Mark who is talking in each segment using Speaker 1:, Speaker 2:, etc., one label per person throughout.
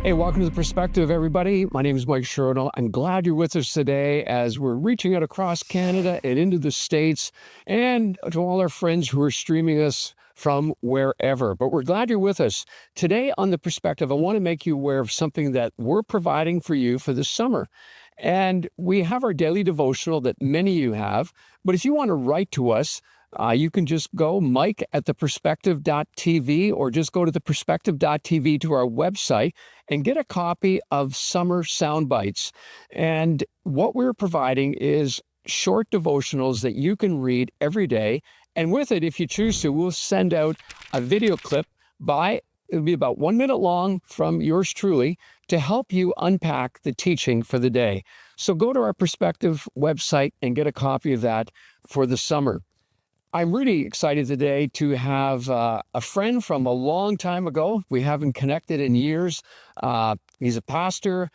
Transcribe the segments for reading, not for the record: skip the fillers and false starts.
Speaker 1: Hey, welcome to The Perspective, everybody. My name is Mike Sherbino. I'm glad you're with us today as we're reaching out across Canada and into the States, and to all our friends who are streaming us from wherever. But we're glad you're with us. Today on The Perspective, I want to make you aware of something that we're providing for you for the summer. And we have our daily devotional that many of you have. But if you want to write to us, you can just go mike@theperspective.tv or just go to theperspective.tv to our website and get a copy of Summer Sound Bites. And what we're providing is short devotionals that you can read every day. And with it, if you choose to, we'll send out a video clip it'll be about 1 minute long from yours truly to help you unpack the teaching for the day. So go to our Perspective website and get a copy of that for the summer. I'm really excited today to have a friend from a long time ago. We haven't connected in years. He's a pastor,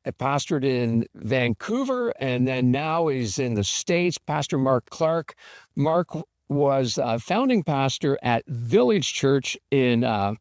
Speaker 1: pastored in Vancouver, and then now he's in the States, Pastor Mark Clark. Mark was a founding pastor at Village Church in, I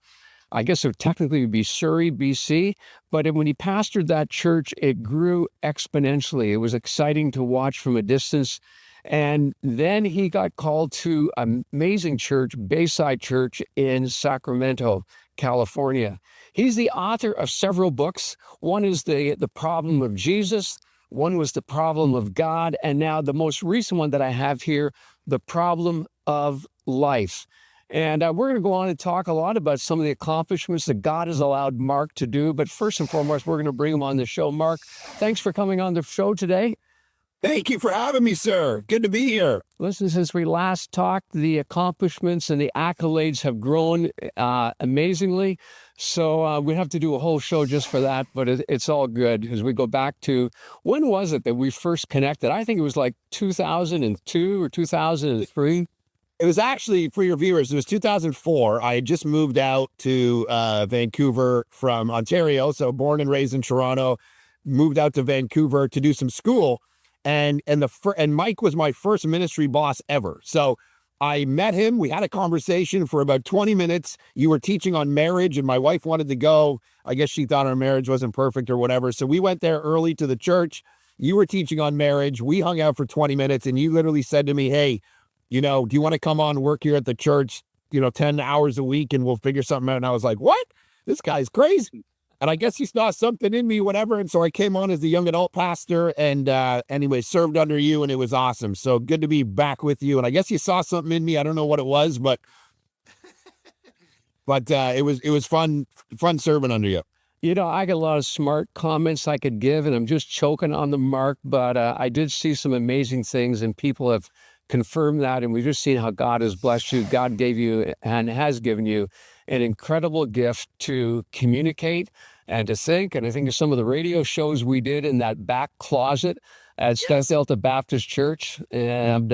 Speaker 1: guess it would technically be Surrey, BC. But when he pastored that church, it grew exponentially. It was exciting to watch from a distance. And then he got called to an amazing church, Bayside Church in Sacramento, California. He's the author of several books. One is The Problem of Jesus. One was The Problem of God. And now the most recent one that I have here, The Problem of Life. And we're going to go on and talk a lot about some of the accomplishments that God has allowed Mark to do. But first and foremost, we're going to bring him on the show. Mark, thanks for coming on the show today.
Speaker 2: Thank you for having me, sir. Good to be here.
Speaker 1: Listen, since we last talked, the accomplishments and the accolades have grown amazingly. So we have to do a whole show just for that, but it's all good as we go back to, when was it that we first connected? I think it was like 2002 or 2003.
Speaker 2: It was actually, for your viewers, it was 2004. I had just moved out to Vancouver from Ontario, so born and raised in Toronto, moved out to Vancouver to do some school. And Mike was my first ministry boss ever. So I met him. We had a conversation for about 20 minutes. You were teaching on marriage, and my wife wanted to go. I guess she thought our marriage wasn't perfect or whatever. So we went there early to the church. You were teaching on marriage. We hung out for 20 minutes, and you literally said to me, hey, do you want to come on work here at the church, 10 hours a week, and we'll figure something out? And I was like, what? This guy's crazy. And I guess he saw something in me, whatever. And so I came on as the young adult pastor and anyway, served under you, and it was awesome. So good to be back with you. And I guess you saw something in me. I don't know what it was, but it was fun serving under you.
Speaker 1: I got a lot of smart comments I could give, and I'm just choking on the mark, but I did see some amazing things, and people have confirmed that. And we've just seen how God has blessed you. God gave you and has given you an incredible gift to communicate and to think. And I think of some of the radio shows we did in that back closet at South Delta Baptist Church. And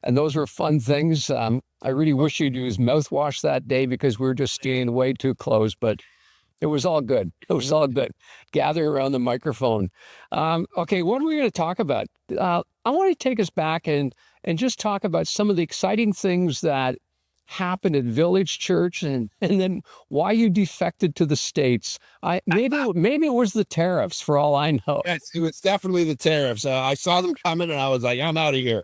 Speaker 1: those were fun things. I really wish you'd use mouthwash that day because we were just staying way too close, but it was all good. It was all good. Gather around the microphone. Okay, what are we going to talk about? I want to take us back and just talk about some of the exciting things that happened at Village Church, and then why you defected to the States. Maybe it was the tariffs, for all I know.
Speaker 2: Yes, it was definitely the tariffs. I saw them coming, and I was like, I'm out of here.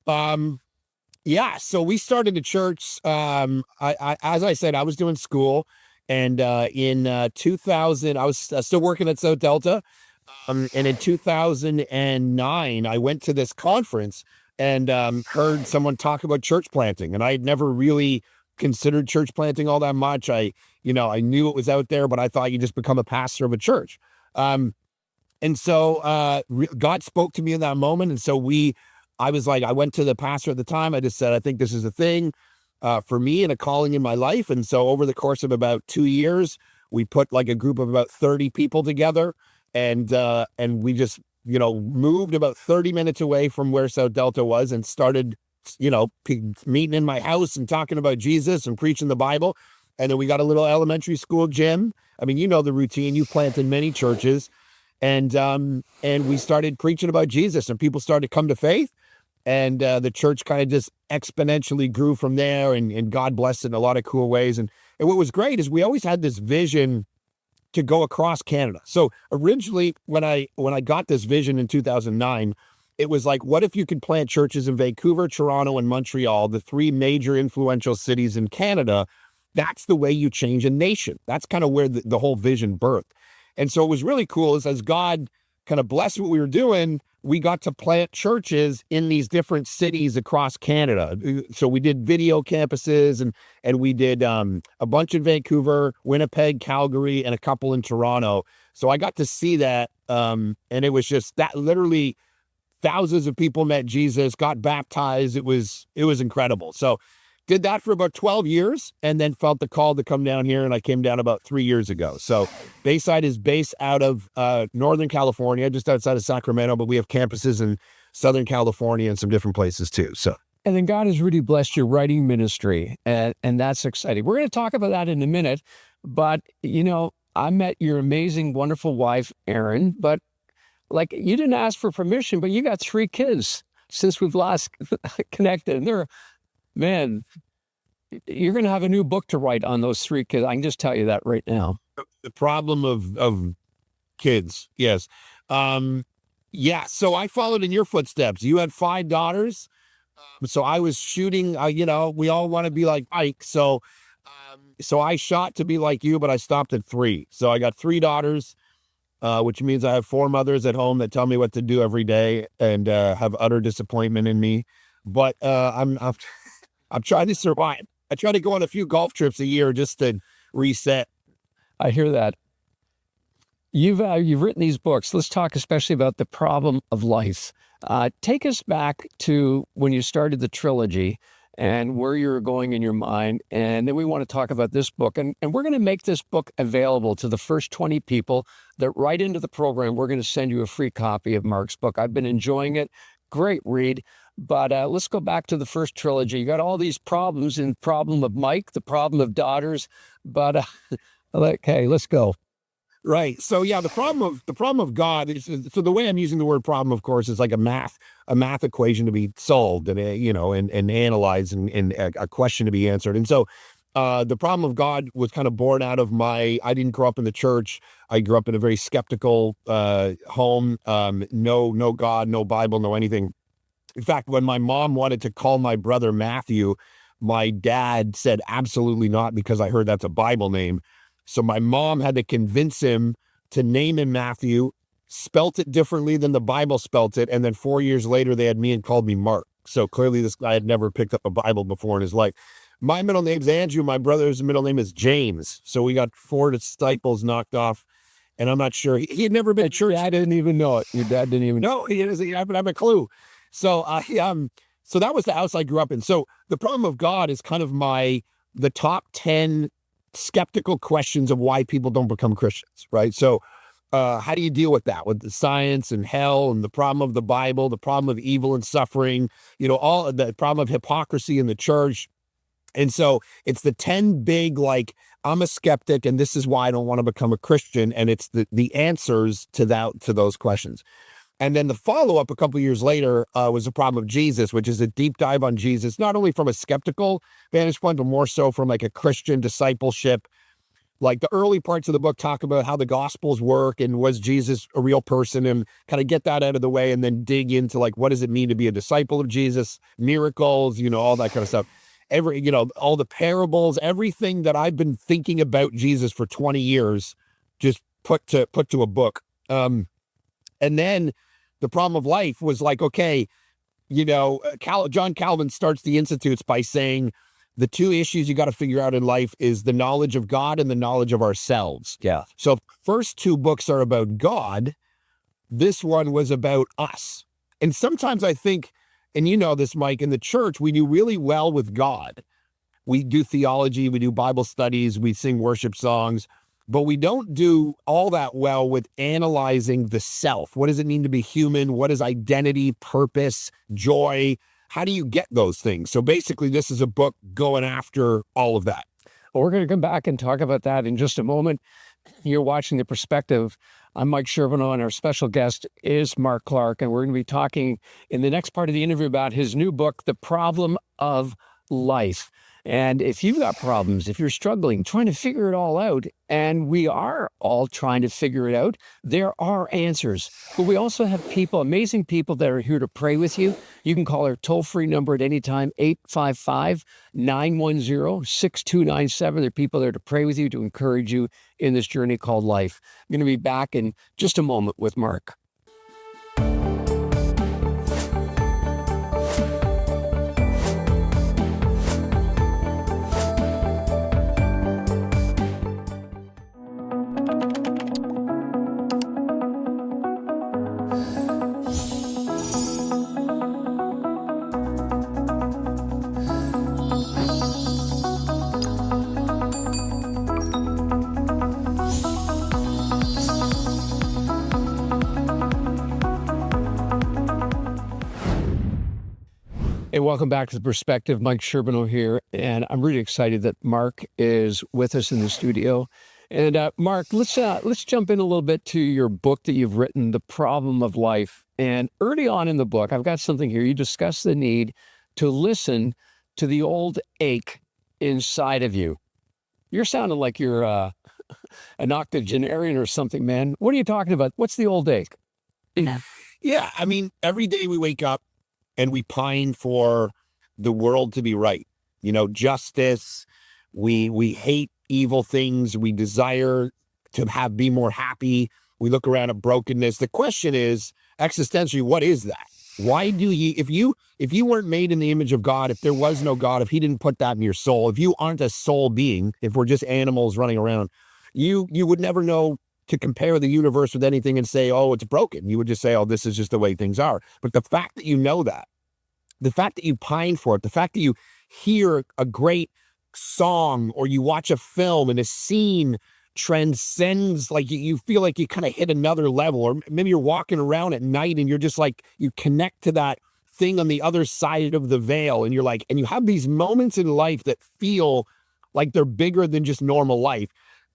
Speaker 2: So we started a church. As I said, I was doing school, and in 2000, I was still working at South Delta. And in 2009, I went to this conference and heard someone talk about church planting. And I had never really considered church planting all that much. I knew it was out there, but I thought you just become a pastor of a church. And so God spoke to me in that moment. And so I went to the pastor at the time. I just said, I think this is a thing for me and a calling in my life. And so over the course of about 2 years, we put like a group of about 30 people together. And we just, moved about 30 minutes away from where South Delta was and started, meeting in my house and talking about Jesus and preaching the Bible. And then we got a little elementary school gym. I mean, the routine. You've planted many churches. And we started preaching about Jesus, and people started to come to faith. And the church kind of just exponentially grew from there, and God blessed it in a lot of cool ways. And what was great is we always had this vision to go across Canada. So originally, when I got this vision in 2009, it was like, what if you could plant churches in Vancouver, Toronto, and Montreal, the three major influential cities in Canada? That's the way you change a nation. That's kind of where the whole vision birthed. And so it was really cool is as God kind of blessed what we were doing, we got to plant churches in these different cities across Canada. So we did video campuses and we did a bunch in Vancouver, Winnipeg, Calgary, and a couple in Toronto. So I got to see that. And it was just that literally thousands of people met Jesus, got baptized. It was incredible. So did that for about 12 years and then felt the call to come down here. And I came down about 3 years ago. So Bayside is based out of Northern California, just outside of Sacramento, but we have campuses in Southern California and some different places too. So.
Speaker 1: And then God has really blessed your writing ministry, and that's exciting. We're going to talk about that in a minute, but I met your amazing, wonderful wife, Erin, but like you didn't ask for permission, but you got 3 kids since we've last connected. And man, you're going to have a new book to write on those 3 kids. I can just tell you that right now.
Speaker 2: The problem of kids. Yes. Yeah. So I followed in your footsteps. You had 5 daughters. So I was shooting, we all want to be like Mike. So I shot to be like you, but I stopped at 3. So I got 3 daughters, which means I have 4 mothers at home that tell me what to do every day and have utter disappointment in me. But I'm trying to survive. I try to go on a few golf trips a year just to reset.
Speaker 1: I hear that. You've written these books. Let's talk especially about the problem of life. Take us back to when you started the trilogy and where you were going in your mind. And then we want to talk about this book. And we're going to make this book available to the first 20 people that write into the program. We're going to send you a free copy of Mark's book. I've been enjoying it. Great read. But let's go back to the first trilogy. You got all these problems, and problem of Mike, the problem of daughters. But okay, let's go.
Speaker 2: Right. So yeah, the problem of God is, so the way I'm using the word problem, of course, is like a math equation to be solved and and analyzed and a question to be answered. And so the problem of God was kind of born out of I didn't grow up in the church. I grew up in a very skeptical home. No God, no Bible, no anything. In fact, when my mom wanted to call my brother Matthew, my dad said absolutely not, because I heard that's a Bible name. So my mom had to convince him to name him Matthew, spelt it differently than the Bible spelt it. And then 4 years later, they had me and called me Mark. So clearly this guy had never picked up a Bible before in his life. My middle name's Andrew. My brother's middle name is James. So we got 4 disciples knocked off. And I'm not sure. He had never been to church.
Speaker 1: I didn't even know it. Your dad didn't even know.
Speaker 2: No, he doesn't have a clue. So so that was the house I grew up in. So the problem of God is kind of the top 10 skeptical questions of why people don't become Christians, right? So how do you deal with that, with the science and hell and the problem of the Bible, the problem of evil and suffering, all the problem of hypocrisy in the church. And so it's the 10 big, like, I'm a skeptic and this is why I don't want to become a Christian. And it's the answers to those questions. And then the follow-up a couple of years later was the problem of Jesus, which is a deep dive on Jesus, not only from a skeptical vantage point, but more so from like a Christian discipleship. Like the early parts of the book talk about how the Gospels work and was Jesus a real person, and kind of get that out of the way and then dig into like, what does it mean to be a disciple of Jesus, miracles, all that kind of stuff. All the parables, everything that I've been thinking about Jesus for 20 years, just put to a book. And then the problem of life was like, okay, John Calvin starts the Institutes by saying the 2 issues you got to figure out in life is the knowledge of God and the knowledge of ourselves.
Speaker 1: Yeah.
Speaker 2: So first 2 books are about God. This one was about us. And sometimes I think, and you know this, Mike, in the church, we do really well with God. We do theology, we do Bible studies, we sing worship songs, but we don't do all that well with analyzing the self. What does it mean to be human? What is identity, purpose, joy? How do you get those things? So basically, this is a book going after all of that.
Speaker 1: Well, we're going to come back and talk about that in just a moment. You're watching The Perspective. I'm Mike Sherbino, and our special guest is Mark Clark, and we're going to be talking in the next part of the interview about his new book, The Problem of Life. And if you've got problems, if you're struggling, trying to figure it all out, and we are all trying to figure it out, there are answers. But we also have people, amazing people that are here to pray with you. You can call our toll-free number at any time, 855-910-6297. There are people there to pray with you, to encourage you in this journey called life. I'm going to be back in just a moment with Mark. Hey, welcome back to The Perspective. Mike Sherbino here, and I'm really excited that Mark is with us in the studio. And Mark, let's jump in a little bit to your book that you've written, The Problem of Life. And early on in the book, I've got something here. You discuss the need to listen to the old ache inside of you. You're sounding like you're an octogenarian or something, man. What are you talking about? What's the old ache?
Speaker 2: Yeah, I mean, every day we wake up and we pine for the world to be right. You know, justice. We hate evil things. We desire to be more happy. We look around at brokenness. The question is, existentially, what is that? Why do you, if you weren't made in the image of God, if there was no God, if he didn't put that in your soul, if you aren't a soul being, if we're just animals running around, you would never know to compare the universe with anything and say, oh, it's broken. You would just say, oh, this is just the way things are. But the fact that you know that, the fact that you pine for it, the fact that you hear a great song or you watch a film and a scene transcends, like you feel like you kind of hit another level, or maybe you're walking around at night and you're just like, you connect to that thing on the other side of the veil, and you're like, and you have these moments in life that feel like they're bigger than just normal life.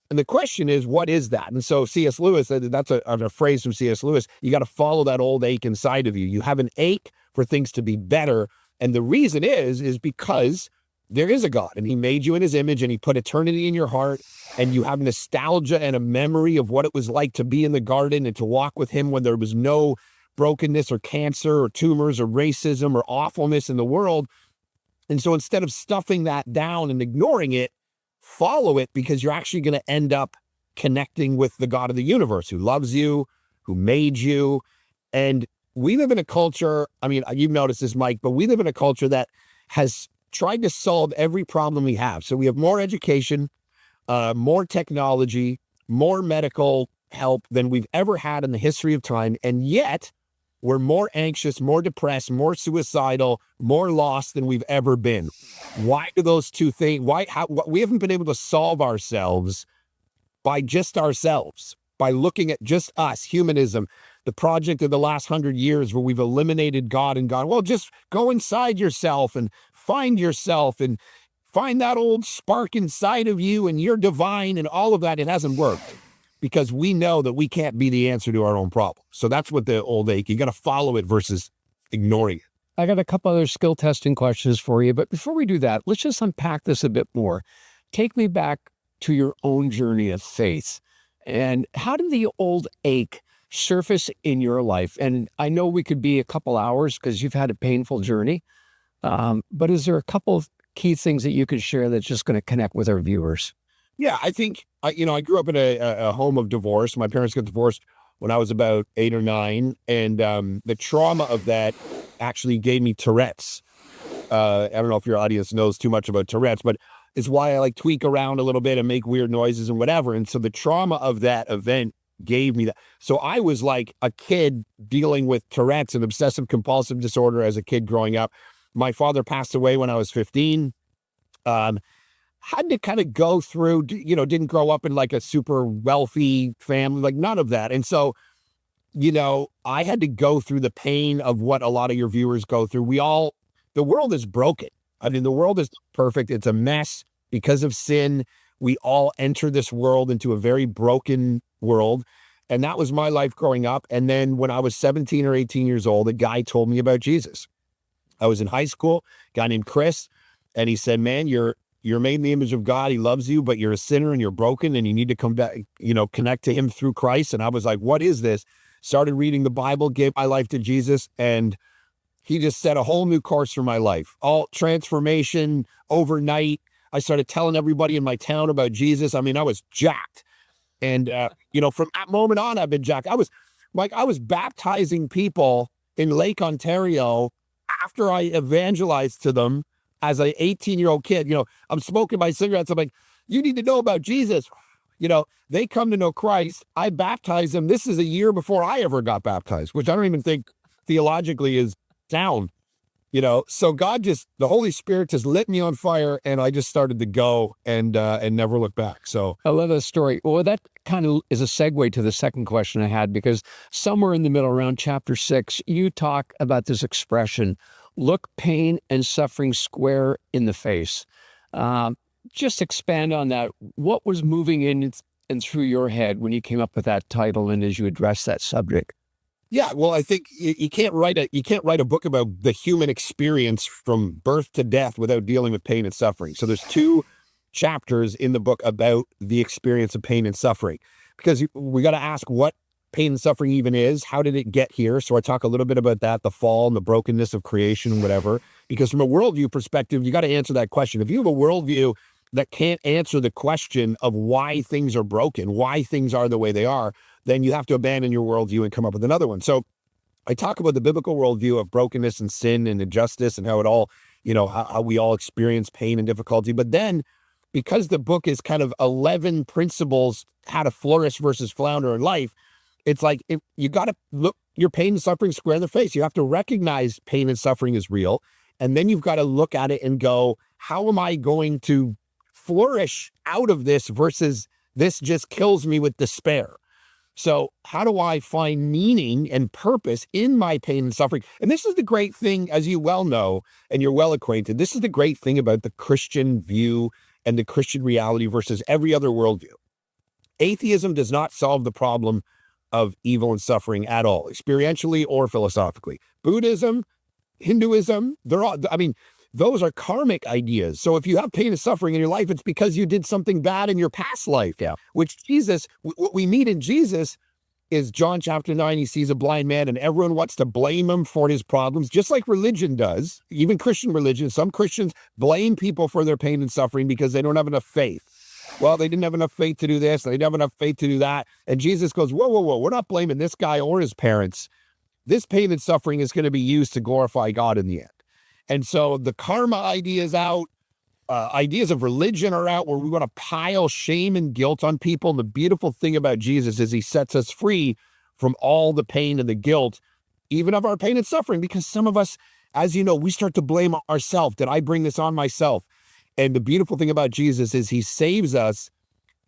Speaker 2: And the question is, what is that? And so C.S. Lewis, that's a phrase from C.S. Lewis, you got to follow that old ache inside of you. You have an ache for things to be better. And the reason is because there is a God, and he made you in his image, and he put eternity in your heart, and you have nostalgia and a memory of what it was like to be in the garden and to walk with him when there was no brokenness or cancer or tumors or racism or awfulness in the world. And so instead of stuffing that down and ignoring it, follow it, because you're actually going to end up connecting with the God of the universe who loves you, who made you. And we live in a culture, I mean, you've noticed this, Mike, but we live in a culture that has tried to solve every problem we have. So we have more education, more technology, more medical help than we've ever had in the history of time. And yet we're more anxious, more depressed, more suicidal, more lost than we've ever been. Why do those two things? We haven't been able to solve ourselves by just ourselves, by looking at just us, humanism, the project of the last 100 years where we've eliminated God and gone, well, just go inside yourself and find that old spark inside of you, and you're divine and all of that. It hasn't worked, because we know that we can't be the answer to our own problem. So that's what the old ache, you got to follow it versus ignoring it.
Speaker 1: I got a couple other skill testing questions for you, but before we do that, let's just unpack this a bit more. Take me back to your own journey of faith. And how did the old ache surface in your life? And I know we could be a couple hours because you've had a painful journey, but is there a couple of key things that you could share that's just going to connect with our viewers?
Speaker 2: Yeah, I think, I grew up in a home of divorce. My parents got divorced when I was about 8 or 9. And the trauma of that actually gave me Tourette's. I don't know if your audience knows too much about Tourette's, but it's why I like tweak around a little bit and make weird noises and whatever. And so the trauma of that event gave me that. So I was like a kid dealing with Tourette's and obsessive compulsive disorder as a kid growing up. My father passed away when I was 15. Had to kind of go through, didn't grow up in like a super wealthy family, like none of that. And so, I had to go through the pain of what a lot of your viewers go through. The world is broken. I mean, the world is perfect. It's a mess because of sin. We all enter this world into a very broken world. And that was my life growing up. And then when I was 17 or 18 years old, a guy told me about Jesus. I was in high school, a guy named Chris. And he said, man, you're made in the image of God. He loves you, but you're a sinner and you're broken and you need to come back, connect to him through Christ. And I was like, what is this? Started reading the Bible, gave my life to Jesus, and he just set a whole new course for my life. All transformation overnight. I started telling everybody in my town about Jesus. I mean, I was jacked. And, from that moment on, I've been jacked. I was baptizing people in Lake Ontario after I evangelized to them as an 18-year-old kid. I'm smoking my cigarettes. I'm like, you need to know about Jesus. They come to know Christ. I baptize them. This is a year before I ever got baptized, which I don't even think theologically is sound. So the Holy Spirit just lit me on fire, and I just started to go and never look back. So
Speaker 1: I love that story. Well, that kind of is a segue to the second question I had, because somewhere in the middle, around chapter 6, you talk about this expression, look pain and suffering square in the face. Just expand on that. What was moving in and through your head when you came up with that title and as you addressed that subject?
Speaker 2: yeah, well, I think you can't write a book about the human experience from birth to death without dealing with pain and suffering. So there's 2 chapters in the book about the experience of pain and suffering, because we got to ask what pain and suffering even is. How did it get here? So I talk a little bit about that, the fall and the brokenness of creation, whatever, because from a worldview perspective, you got to answer that question. If you have a worldview that can't answer the question of why things are broken, why things are the way they are, then you have to abandon your worldview and come up with another one. So I talk about the biblical worldview of brokenness and sin and injustice and how it all, how we all experience pain and difficulty. But then, because the book is kind of 11 principles how to flourish versus flounder in life, it's like you got to look your pain and suffering square in the face. You have to recognize pain and suffering is real. And then you've got to look at it and go, how am I going to flourish out of this versus this just kills me with despair? So how do I find meaning and purpose in my pain and suffering? And this is the great thing, as you well know, and you're well acquainted, this is the great thing about the Christian view and the Christian reality versus every other worldview. Atheism does not solve the problem of evil and suffering at all, experientially or philosophically. Buddhism, Hinduism, those are karmic ideas. So if you have pain and suffering in your life, it's because you did something bad in your past life.
Speaker 1: Yeah.
Speaker 2: Which what we meet in Jesus is John chapter 9, he sees a blind man and everyone wants to blame him for his problems, just like religion does, even Christian religion. Some Christians blame people for their pain and suffering because they don't have enough faith. Well, they didn't have enough faith to do this. They didn't have enough faith to do that. And Jesus goes, whoa, whoa, whoa. We're not blaming this guy or his parents. This pain and suffering is going to be used to glorify God in the end. And so the karma idea is out. Ideas of religion are out, where we want to pile shame and guilt on people. And the beautiful thing about Jesus is he sets us free from all the pain and the guilt, even of our pain and suffering, because some of us, as you know, we start to blame ourselves. Did I bring this on myself? And the beautiful thing about Jesus is he saves us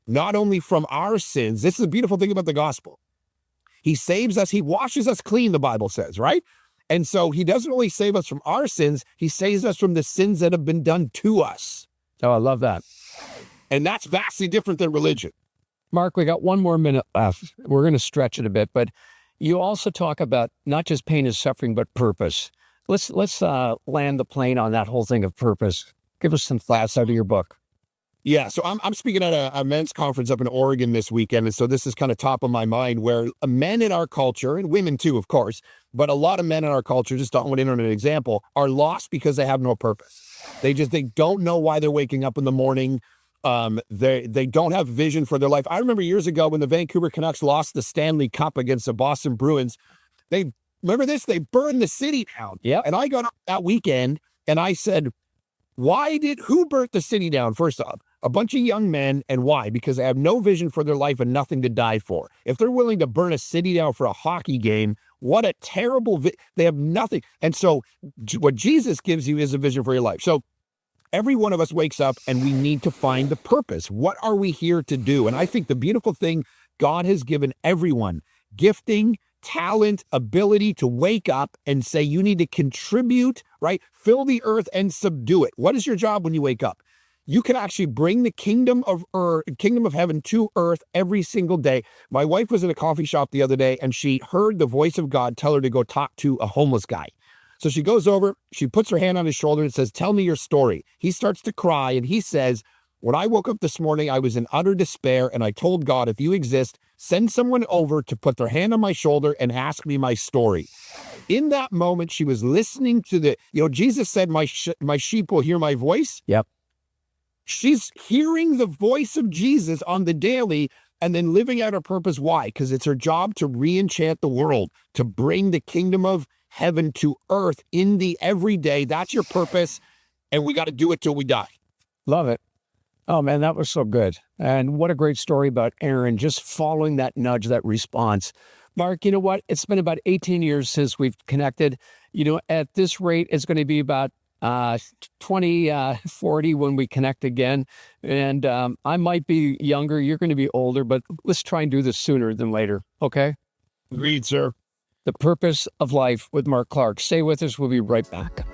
Speaker 2: not only from our sins. This is the beautiful thing about the gospel. He saves us. He washes us clean, the Bible says, right? And so he doesn't only save us from our sins, he saves us from the sins that have been done to us.
Speaker 1: Oh, I love that.
Speaker 2: And that's vastly different than religion.
Speaker 1: Mark, we got one more minute left. We're going to stretch it a bit, but you also talk about not just pain and suffering, but purpose. Let's land the plane on that whole thing of purpose. Give us some thoughts out of your book.
Speaker 2: Yeah, so I'm speaking at a men's conference up in Oregon this weekend, and so this is kind of top of my mind, where men in our culture, and women too, of course, but a lot of men in our culture, just on an example, are lost because they have no purpose. They don't know why they're waking up in the morning. They don't have vision for their life. I remember years ago when the Vancouver Canucks lost the Stanley Cup against the Boston Bruins. Remember this? They burned the city down.
Speaker 1: Yeah.
Speaker 2: And I got up that weekend and I said, who burnt the city down? First off, a bunch of young men. And why? Because they have no vision for their life and nothing to die for. If they're willing to burn a city down for a hockey game, what a terrible, they have nothing. And so what Jesus gives you is a vision for your life. So every one of us wakes up and we need to find the purpose. What are we here to do? And I think the beautiful thing, God has given everyone gifting, talent, ability to wake up and say, you need to contribute, right? Fill the earth and subdue it. What is your job when you wake up? You can actually bring the kingdom of heaven to earth every single day. My wife was in a coffee shop the other day and she heard the voice of God tell her to go talk to a homeless guy. So she goes over, she puts her hand on his shoulder and says, "Tell me your story." He starts to cry and he says, "When I woke up this morning, I was in utter despair and I told God, if you exist, send someone over to put their hand on my shoulder and ask me my story." In that moment, she was listening to Jesus said, my sheep will hear my voice.
Speaker 1: Yep.
Speaker 2: She's hearing the voice of Jesus on the daily and then living out her purpose. Why? Because it's her job to re-enchant the world, to bring the kingdom of heaven to earth in the everyday. That's your purpose. And we got to do it till we die.
Speaker 1: Love it. Oh, man, that was so good. And what a great story about Aaron, just following that nudge, that response. Mark, you know what? It's been about 18 years since we've connected. At this rate, it's going to be about 2040 when we connect again. And I might be younger. You're going to be older, but let's try and do this sooner than later. Okay?
Speaker 2: Agreed, sir.
Speaker 1: The Purpose of Life with Mark Clark. Stay with us. We'll be right back.